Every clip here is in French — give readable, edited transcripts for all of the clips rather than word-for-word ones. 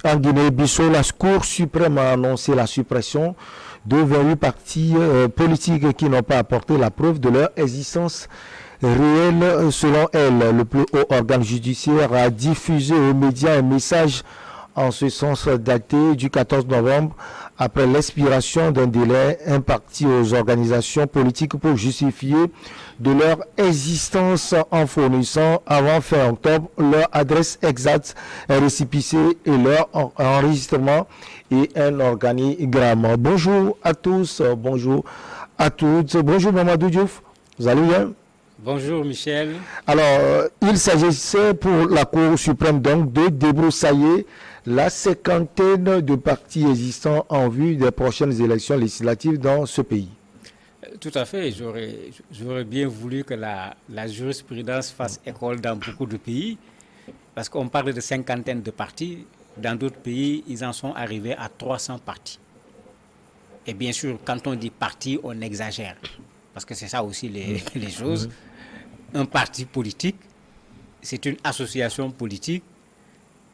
En Guinée-Bissau, la Cour suprême a annoncé la suppression de 28 partis politiques qui n'ont pas apporté la preuve de leur existence réelle. Selon elle, le plus haut organe judiciaire a diffusé aux médias un message en ce sens daté du 14 novembre après l'expiration d'un délai imparti aux organisations politiques pour justifier de leur existence en fournissant avant fin octobre leur adresse exacte, un récépissé et leur enregistrement et un organigramme. Bonjour à tous, bonjour à toutes. Bonjour Mamadou Diouf, vous allez bien? Bonjour Michel. Alors, il s'agissait pour la Cour suprême donc de débroussailler la cinquantaine de partis existants en vue des prochaines élections législatives dans ce pays. Tout à fait, j'aurais bien voulu que la jurisprudence fasse école dans beaucoup de pays, parce qu'on parle de cinquantaine de partis, dans d'autres pays, ils en sont arrivés à 300 partis. Et bien sûr, quand on dit parti, on exagère, parce que c'est ça aussi les choses. Un parti politique, c'est une association politique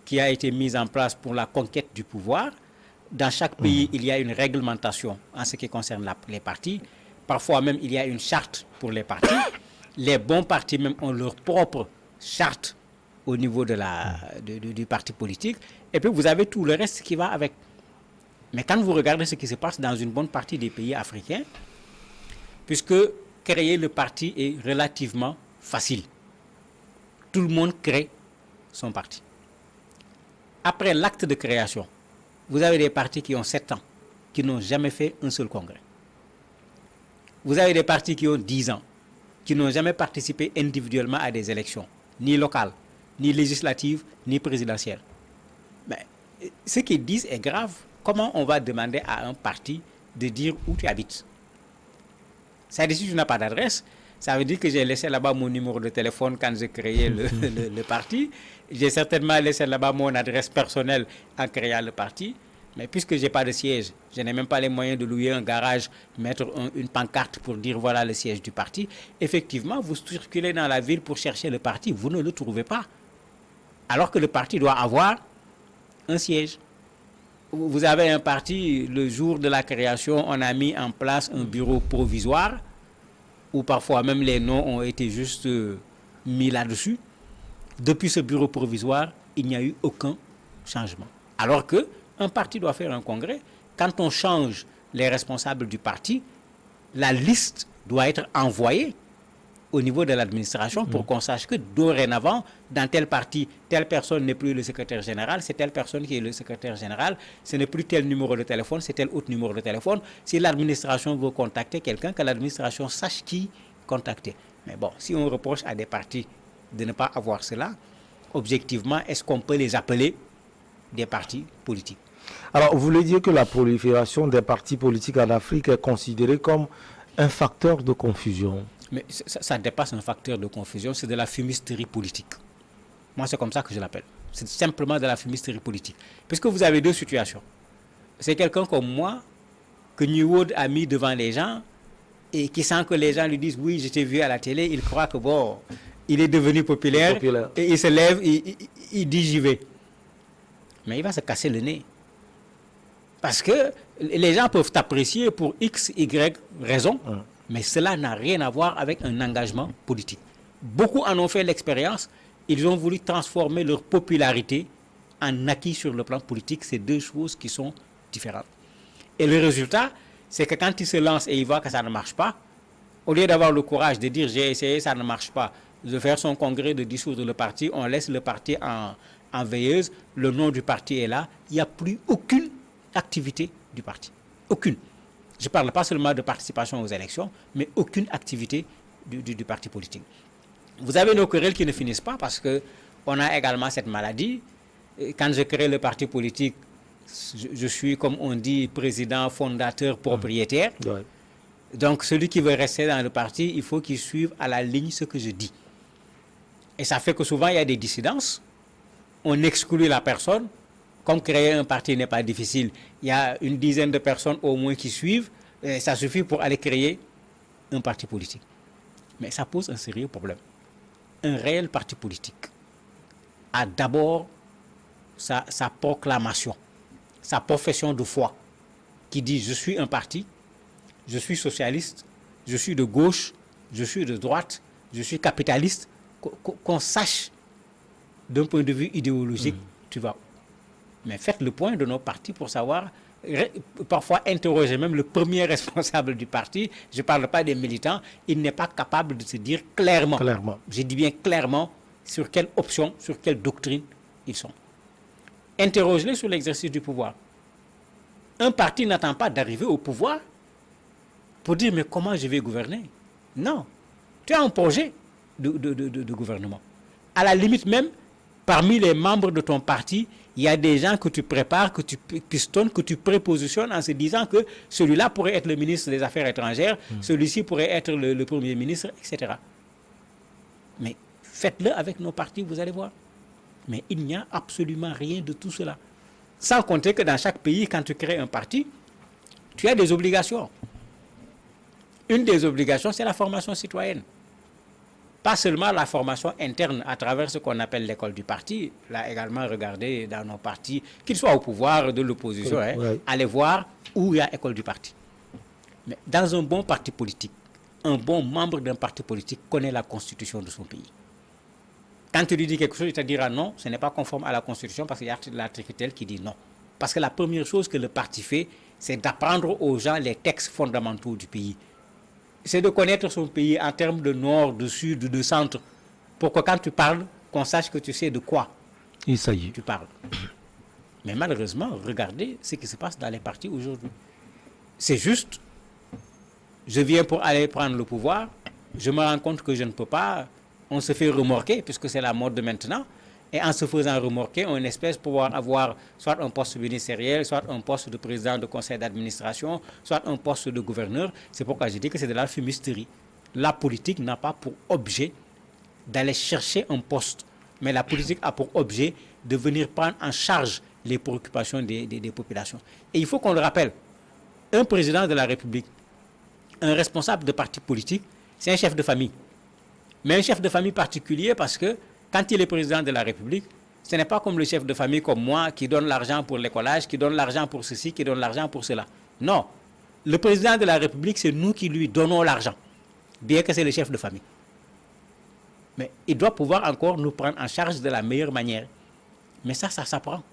qui a été mise en place pour la conquête du pouvoir. Dans chaque pays, il y a une réglementation en ce qui concerne les partis. Parfois même, il y a une charte pour les partis. Les bons partis même ont leur propre charte au niveau du parti politique. Et puis, vous avez tout le reste qui va avec. Mais quand vous regardez ce qui se passe dans une bonne partie des pays africains, puisque créer le parti est relativement facile. Tout le monde crée son parti. Après l'acte de création, vous avez des partis qui ont 7 ans, qui n'ont jamais fait un seul congrès. Vous avez des partis qui ont 10 ans, qui n'ont jamais participé individuellement à des élections, ni locales, ni législatives, ni présidentielles. Mais ce qu'ils disent est grave. Comment on va demander à un parti de dire où tu habites? C'est-à-dire, si tu n'as pas d'adresse, ça veut dire que j'ai laissé là-bas mon numéro de téléphone quand j'ai créé le parti. J'ai certainement laissé là-bas mon adresse personnelle en créant le parti. Mais puisque je n'ai pas de siège, je n'ai même pas les moyens de louer un garage, mettre une pancarte pour dire voilà le siège du parti. Effectivement, vous circulez dans la ville pour chercher le parti, vous ne le trouvez pas. Alors que le parti doit avoir un siège. Vous avez un parti, le jour de la création, on a mis en place un bureau provisoire, où parfois même les noms ont été juste mis là-dessus. Depuis ce bureau provisoire, il n'y a eu aucun changement. Alors qu'un parti doit faire un congrès. Quand on change les responsables du parti, la liste doit être envoyée au niveau de l'administration pour qu'on sache que dorénavant, dans tel parti, telle personne n'est plus le secrétaire général, c'est telle personne qui est le secrétaire général, ce n'est plus tel numéro de téléphone, c'est tel autre numéro de téléphone. Si l'administration veut contacter quelqu'un, que l'administration sache qui contacter. Mais bon, si on reproche à des partis de ne pas avoir cela, objectivement, est-ce qu'on peut les appeler des partis politiques? Alors, vous voulez dire que la prolifération des partis politiques en Afrique est considérée comme un facteur de confusion? Mais ça dépasse un facteur de confusion, c'est de la fumisterie politique. Moi, c'est comme ça que je l'appelle. C'est simplement de la fumisterie politique. Puisque vous avez deux situations. C'est quelqu'un comme moi que New World a mis devant les gens et qui sent que les gens lui disent oui, je t'ai vu à la télé, il croit que bon, il est devenu populaire. Et il se lève, il dit j'y vais. Mais il va se casser le nez. Parce que les gens peuvent t'apprécier pour X, Y raison. Mais cela n'a rien à voir avec un engagement politique. Beaucoup en ont fait l'expérience. Ils ont voulu transformer leur popularité en acquis sur le plan politique. C'est deux choses qui sont différentes. Et le résultat, c'est que quand ils se lancent et ils voient que ça ne marche pas, au lieu d'avoir le courage de dire j'ai essayé, ça ne marche pas, de faire son congrès, de dissoudre le parti, on laisse le parti en veilleuse, le nom du parti est là, il n'y a plus aucune activité du parti. Aucune. Je ne parle pas seulement de participation aux élections, mais aucune activité du parti politique. Vous avez nos querelles qui ne finissent pas parce qu'on a également cette maladie. Quand je crée le parti politique, je suis, comme on dit, président, fondateur, propriétaire. Ouais. Donc, celui qui veut rester dans le parti, il faut qu'il suive à la ligne ce que je dis. Et ça fait que souvent, il y a des dissidences. On exclut la personne. Comme créer un parti n'est pas difficile, il y a une dizaine de personnes au moins qui suivent, ça suffit pour aller créer un parti politique. Mais ça pose un sérieux problème. Un réel parti politique a d'abord sa proclamation, sa profession de foi, qui dit je suis un parti, je suis socialiste, je suis de gauche, je suis de droite, je suis capitaliste, qu'on sache d'un point de vue idéologique, tu vas. Mais faites le point de nos partis pour savoir, parfois interroger même le premier responsable du parti, je ne parle pas des militants, il n'est pas capable de se dire clairement, je dis bien clairement, sur quelle option, sur quelle doctrine ils sont. Interrogez-les sur l'exercice du pouvoir. Un parti n'attend pas d'arriver au pouvoir pour dire mais comment je vais gouverner. Non, tu as un projet de gouvernement. À la limite même, parmi les membres de ton parti, il y a des gens que tu prépares, que tu pistonnes, que tu prépositionnes en se disant que celui-là pourrait être le ministre des Affaires étrangères, celui-ci pourrait être le Premier ministre, etc. Mais faites-le avec nos partis, vous allez voir. Mais il n'y a absolument rien de tout cela. Sans compter que dans chaque pays, quand tu crées un parti, tu as des obligations. Une des obligations, c'est la formation citoyenne. Pas seulement la formation interne à travers ce qu'on appelle l'école du parti, là également regardez dans nos partis, qu'ils soient au pouvoir, de l'opposition, allez voir où il y a école du parti. Mais dans un bon parti politique, un bon membre d'un parti politique connaît la constitution de son pays. Quand tu lui dis quelque chose, il te dira non, ce n'est pas conforme à la constitution parce qu'il y a l'article tel qui dit non. Parce que la première chose que le parti fait, c'est d'apprendre aux gens les textes fondamentaux du pays. C'est de connaître son pays en termes de nord, de sud, de centre, pour que quand tu parles, qu'on sache que tu sais de quoi tu parles. Mais malheureusement, regardez ce qui se passe dans les partis aujourd'hui. C'est juste, je viens pour aller prendre le pouvoir, je me rends compte que je ne peux pas, on se fait remorquer, puisque c'est la mode de maintenant, et en se faisant remorquer, on espère pouvoir avoir soit un poste ministériel, soit un poste de président de conseil d'administration, soit un poste de gouverneur. C'est pourquoi je dis que c'est de la fumisterie. La politique n'a pas pour objet d'aller chercher un poste, mais la politique a pour objet de venir prendre en charge les préoccupations des populations. Et il faut qu'on le rappelle, un président de la République, un responsable de parti politique, c'est un chef de famille. Mais un chef de famille particulier parce que quand il est président de la République, ce n'est pas comme le chef de famille comme moi qui donne l'argent pour l'écolage, qui donne l'argent pour ceci, qui donne l'argent pour cela. Non. Le président de la République, c'est nous qui lui donnons l'argent, bien que c'est le chef de famille. Mais il doit pouvoir encore nous prendre en charge de la meilleure manière. Mais ça s'apprend.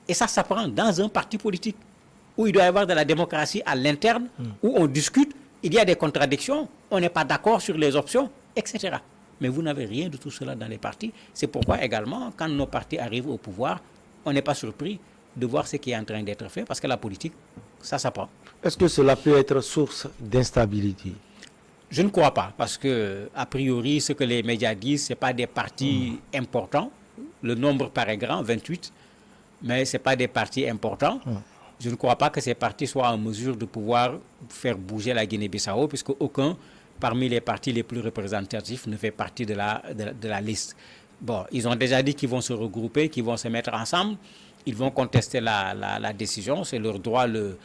Et ça s'apprend dans un parti politique où il doit y avoir de la démocratie à l'interne, où on discute, il y a des contradictions, on n'est pas d'accord sur les options, etc. Mais vous n'avez rien de tout cela dans les partis. C'est pourquoi également, quand nos partis arrivent au pouvoir, on n'est pas surpris de voir ce qui est en train d'être fait, parce que la politique, ça s'apprend. Est-ce que cela peut être source d'instabilité? Je ne crois pas, parce que, a priori, ce que les médias disent, ce n'est pas des partis importants. Le nombre paraît grand, 28, mais ce n'est pas des partis importants. Je ne crois pas que ces partis soient en mesure de pouvoir faire bouger la Guinée-Bissau, puisque aucun parmi les partis les plus représentatifs ne fait partie de la liste. Bon, ils ont déjà dit qu'ils vont se regrouper, qu'ils vont se mettre ensemble, ils vont contester la décision, c'est leur droit le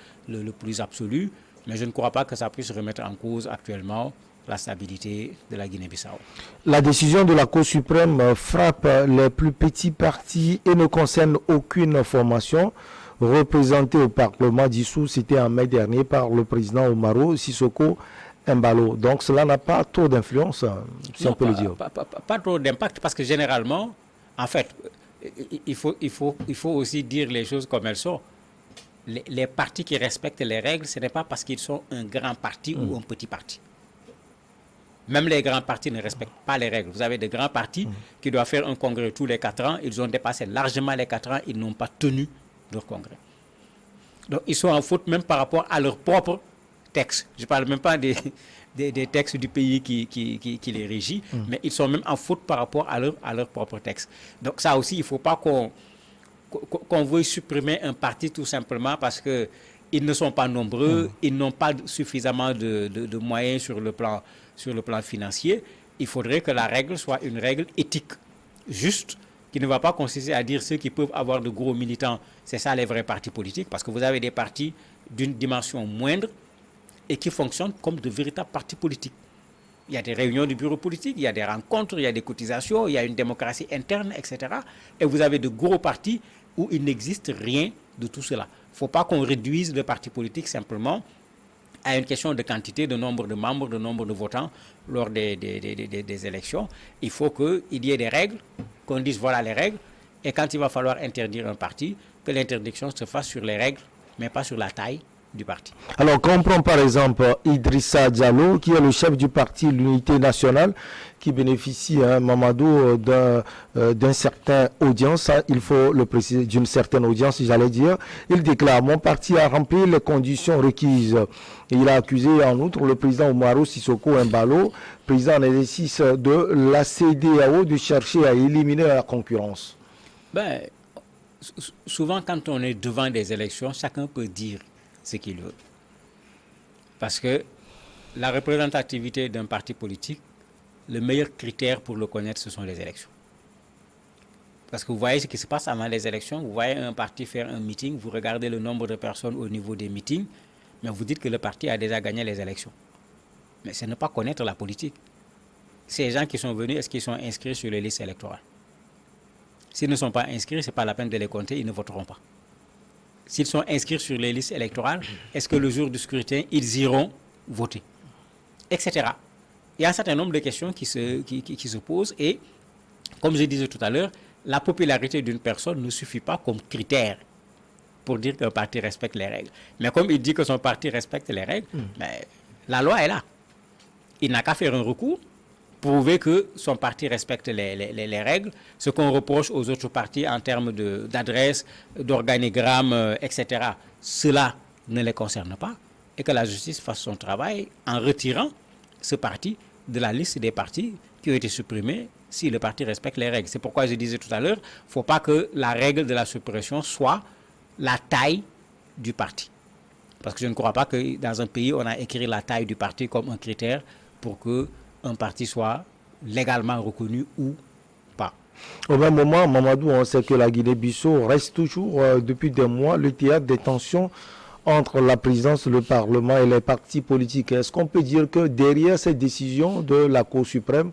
plus absolu, mais je ne crois pas que ça puisse remettre en cause actuellement la stabilité de la Guinée-Bissau. La décision de la Cour suprême frappe les plus petits partis et ne concerne aucune formation représentée au Parlement dissous, c'était en mai dernier par le président Umaro Sissoko Embalo. Donc cela n'a pas trop d'influence, si on peut le dire. Pas trop d'impact, parce que généralement, en fait, il faut aussi dire les choses comme elles sont. Les partis qui respectent les règles, ce n'est pas parce qu'ils sont un grand parti ou un petit parti. Même les grands partis ne respectent pas les règles. Vous avez des grands partis qui doivent faire un congrès tous les 4 ans. Ils ont dépassé largement les 4 ans. Ils n'ont pas tenu leur congrès. Donc, ils sont en faute même par rapport à leurs propres textes. Je ne parle même pas des textes du pays qui les régit, mais ils sont même en faute par rapport à leurs propres textes. Donc, ça aussi, il ne faut pas qu'on veuille supprimer un parti tout simplement parce qu'ils ne sont pas nombreux, ils n'ont pas suffisamment de moyens sur le plan financier. Il faudrait que la règle soit une règle éthique, juste, qui ne va pas consister à dire ceux qui peuvent avoir de gros militants, c'est ça les vrais partis politiques, parce que vous avez des partis d'une dimension moindre et qui fonctionnent comme de véritables partis politiques. Il y a des réunions du bureau politique, il y a des rencontres, il y a des cotisations, il y a une démocratie interne, etc. Et vous avez de gros partis où il n'existe rien de tout cela. Il ne faut pas qu'on réduise le parti politique simplement à une question de quantité, de nombre de membres, de nombre de votants lors des élections. Il faut qu'il y ait des règles, qu'on dise voilà les règles, et quand il va falloir interdire un parti, que l'interdiction se fasse sur les règles, mais pas sur la taille du parti. Alors, quand on prend par exemple Idrissa Diallo, qui est le chef du parti l'Unité nationale, qui bénéficie, Mamadou, d'un certain audience, il faut le préciser, d'une certaine audience, j'allais dire. Il déclare: mon parti a rempli les conditions requises. Et il a accusé en outre le président Umaru Sissoko Embalo, président en exercice de la CEDEAO, de chercher à éliminer la concurrence. Ben, souvent, quand on est devant des élections, chacun peut dire ce qu'il veut. Parce que la représentativité d'un parti politique, le meilleur critère pour le connaître, ce sont les élections. Parce que vous voyez ce qui se passe avant les élections, vous voyez un parti faire un meeting, vous regardez le nombre de personnes au niveau des meetings, mais vous dites que le parti a déjà gagné les élections. Mais c'est ne pas connaître la politique. Ces gens qui sont venus, est-ce qu'ils sont inscrits sur les listes électorales? S'ils ne sont pas inscrits, ce n'est pas la peine de les compter, ils ne voteront pas. S'ils sont inscrits sur les listes électorales, est-ce que le jour du scrutin, ils iront voter? Etc. Il y a un certain nombre de questions qui se posent et, comme je disais tout à l'heure, la popularité d'une personne ne suffit pas comme critère pour dire qu'un parti respecte les règles. Mais comme il dit que son parti respecte les règles, la loi est là. Il n'a qu'à faire un recours, prouver que son parti respecte les règles, ce qu'on reproche aux autres partis en termes d'adresse, d'organigramme, etc. Cela ne les concerne pas et que la justice fasse son travail en retirant ce parti de la liste des partis qui ont été supprimés si le parti respecte les règles. C'est pourquoi je disais tout à l'heure, il ne faut pas que la règle de la suppression soit la taille du parti. Parce que je ne crois pas que dans un pays, on a écrit la taille du parti comme un critère pour qu'un parti soit légalement reconnu ou pas. Au même moment, Mamadou, on sait que la Guinée-Bissau reste toujours, depuis des mois, le théâtre des tensions entre la présidence, le Parlement et les partis politiques. Est-ce qu'on peut dire que derrière cette décision de la Cour suprême,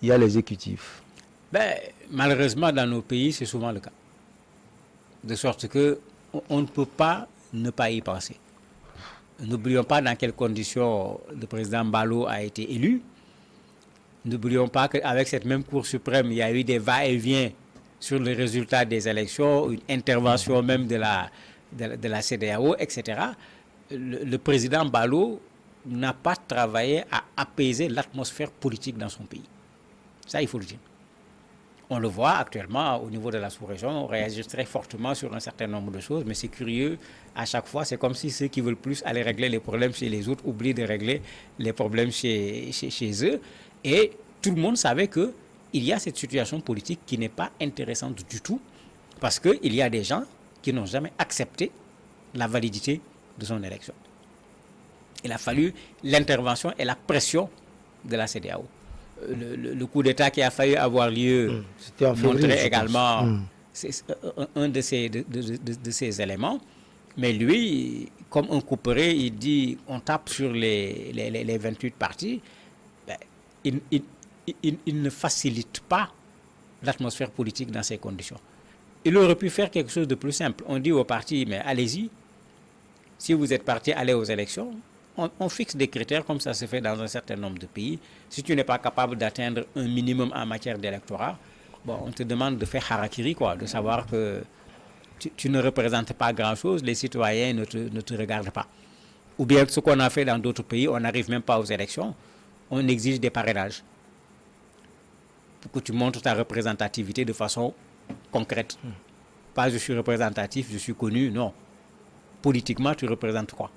il y a l'exécutif? Malheureusement, dans nos pays, c'est souvent le cas. De sorte qu'on ne peut pas ne pas y penser. N'oublions pas dans quelles conditions le président Mbalo a été élu. N'oublions pas qu'avec cette même Cour suprême, il y a eu des va-et-vient sur le résultat des élections, une intervention même de la CEDEAO, etc. Le président Mbalo n'a pas travaillé à apaiser l'atmosphère politique dans son pays. Ça, il faut le dire. On le voit actuellement au niveau de la sous-région, on réagit très fortement sur un certain nombre de choses, mais c'est curieux, à chaque fois, c'est comme si ceux qui veulent plus aller régler les problèmes chez les autres oublient de régler les problèmes chez eux. Et tout le monde savait qu'il y a cette situation politique qui n'est pas intéressante du tout, parce qu'il y a des gens qui n'ont jamais accepté la validité de son élection. Il a fallu l'intervention et la pression de la CEDEAO. Le coup d'État qui a failli avoir lieu montrait également un de ces éléments. Mais lui, comme un couperet, il dit on tape sur les 28 partis. Il ne facilite pas l'atmosphère politique dans ces conditions. Il aurait pu faire quelque chose de plus simple. On dit aux partis, mais allez-y. Si vous êtes parti, allez aux élections. On fixe des critères comme ça se fait dans un certain nombre de pays. Si tu n'es pas capable d'atteindre un minimum en matière d'électorat, on te demande de faire harakiri, de savoir que tu ne représentes pas grand-chose, les citoyens ne te regardent pas. Ou bien ce qu'on a fait dans d'autres pays, on n'arrive même pas aux élections, on exige des parrainages pour que tu montres ta représentativité de façon concrète. Pas je suis représentatif, je suis connu, non. Politiquement, tu représentes quoi?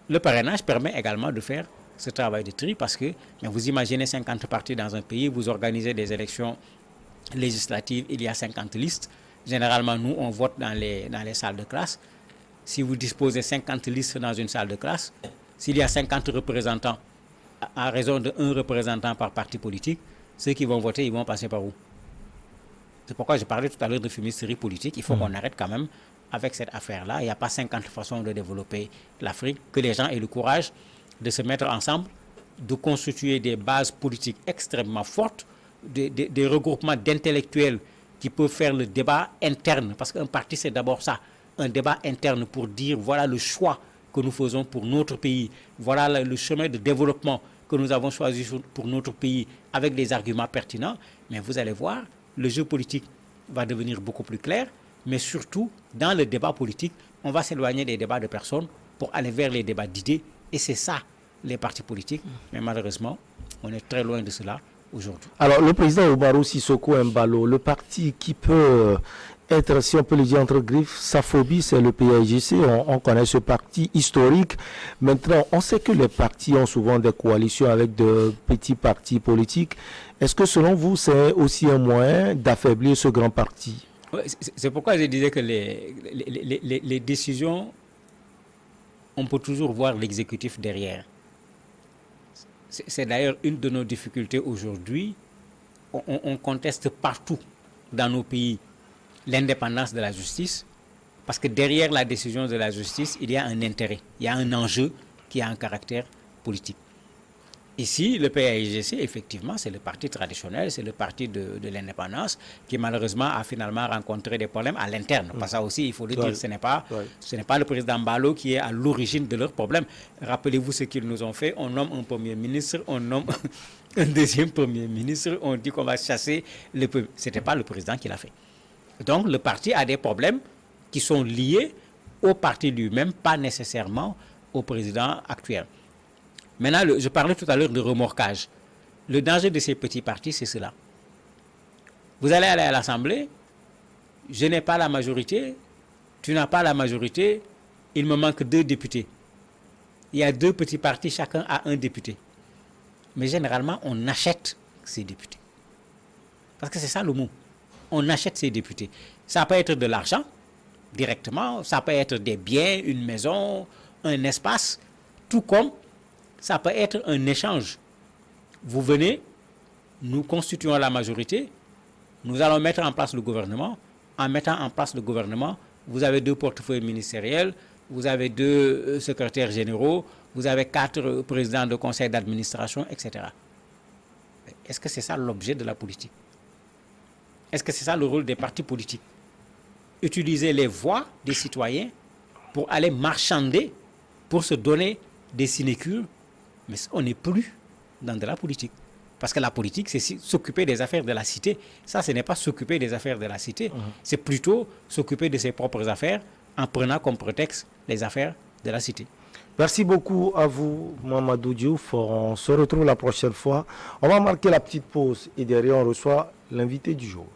Le parrainage permet également de faire ce travail de tri parce que vous imaginez 50 partis dans un pays, vous organisez des élections législatives, il y a 50 listes. Généralement, nous, on vote dans les salles de classe. Si vous disposez 50 listes dans une salle de classe, s'il y a 50 représentants, à raison de 1 représentant par parti politique, ceux qui vont voter, ils vont passer par où? C'est pourquoi je parlais tout à l'heure de fumisterie politique. Il faut qu'on arrête quand même avec cette affaire-là. Il n'y a pas 50 façons de développer l'Afrique. Que les gens aient le courage de se mettre ensemble de constituer des bases politiques extrêmement fortes, des regroupements d'intellectuels qui peuvent faire le débat interne, parce qu'un parti c'est d'abord ça, un débat interne pour dire voilà le choix que nous faisons pour notre pays, voilà le chemin de développement que nous avons choisi pour notre pays avec des arguments pertinents. Mais vous allez voir, le jeu politique va devenir beaucoup plus clair, mais surtout dans le débat politique, on va s'éloigner des débats de personnes pour aller vers les débats d'idées, et c'est ça les partis politiques. Mais malheureusement, on est très loin de cela aujourd'hui. Alors, le président Oumarou Sissoko Embalo, le parti qui peut être, si on peut le dire entre griffes, sa phobie, c'est le PAIGC. On connaît ce parti historique. Maintenant, on sait que les partis ont souvent des coalitions avec de petits partis politiques. Est-ce que selon vous, c'est aussi un moyen d'affaiblir ce grand parti? Ouais, c'est pourquoi je disais que les décisions, on peut toujours voir l'exécutif derrière. C'est d'ailleurs une de nos difficultés aujourd'hui. On conteste partout dans nos pays l'indépendance de la justice, parce que derrière la décision de la justice, il y a un intérêt, il y a un enjeu qui a un caractère politique. Ici, le PAIGC, effectivement, c'est le parti traditionnel, c'est le parti de l'indépendance qui malheureusement a finalement rencontré des problèmes à l'interne. Parce que ça aussi, il faut le dire, ce n'est pas le président Mbalo qui est à l'origine de leurs problèmes. Rappelez-vous ce qu'ils nous ont fait. On nomme un premier ministre, on nomme un deuxième premier ministre, on dit qu'on va chasser le premier. Ce n'était pas le président qui l'a fait. Donc, le parti a des problèmes qui sont liés au parti lui-même, pas nécessairement au président actuel. Maintenant, je parlais tout à l'heure de remorquage. Le danger de ces petits partis, c'est cela. Vous allez aller à l'Assemblée, je n'ai pas la majorité, tu n'as pas la majorité, il me manque 2 députés. Il y a 2 petits partis, chacun a 1 député. Mais généralement, on achète ces députés. Parce que c'est ça le mot. On achète ces députés. Ça peut être de l'argent, directement, ça peut être des biens, une maison, un espace, tout comme ça peut être un échange. Vous venez, nous constituons la majorité, nous allons mettre en place le gouvernement. En mettant en place le gouvernement, vous avez 2 portefeuilles ministériels, vous avez 2 secrétaires généraux, vous avez 4 présidents de conseil d'administration, etc. Est-ce que c'est ça l'objet de la politique? Est-ce que c'est ça le rôle des partis politiques? Utiliser les voix des citoyens pour aller marchander, pour se donner des sinécures. Mais on n'est plus dans de la politique. Parce que la politique, c'est s'occuper des affaires de la cité. Ça, ce n'est pas s'occuper des affaires de la cité. C'est plutôt s'occuper de ses propres affaires en prenant comme prétexte les affaires de la cité. Merci beaucoup à vous, Mamadou Diouf. On se retrouve la prochaine fois. On va marquer la petite pause et derrière, on reçoit l'invité du jour.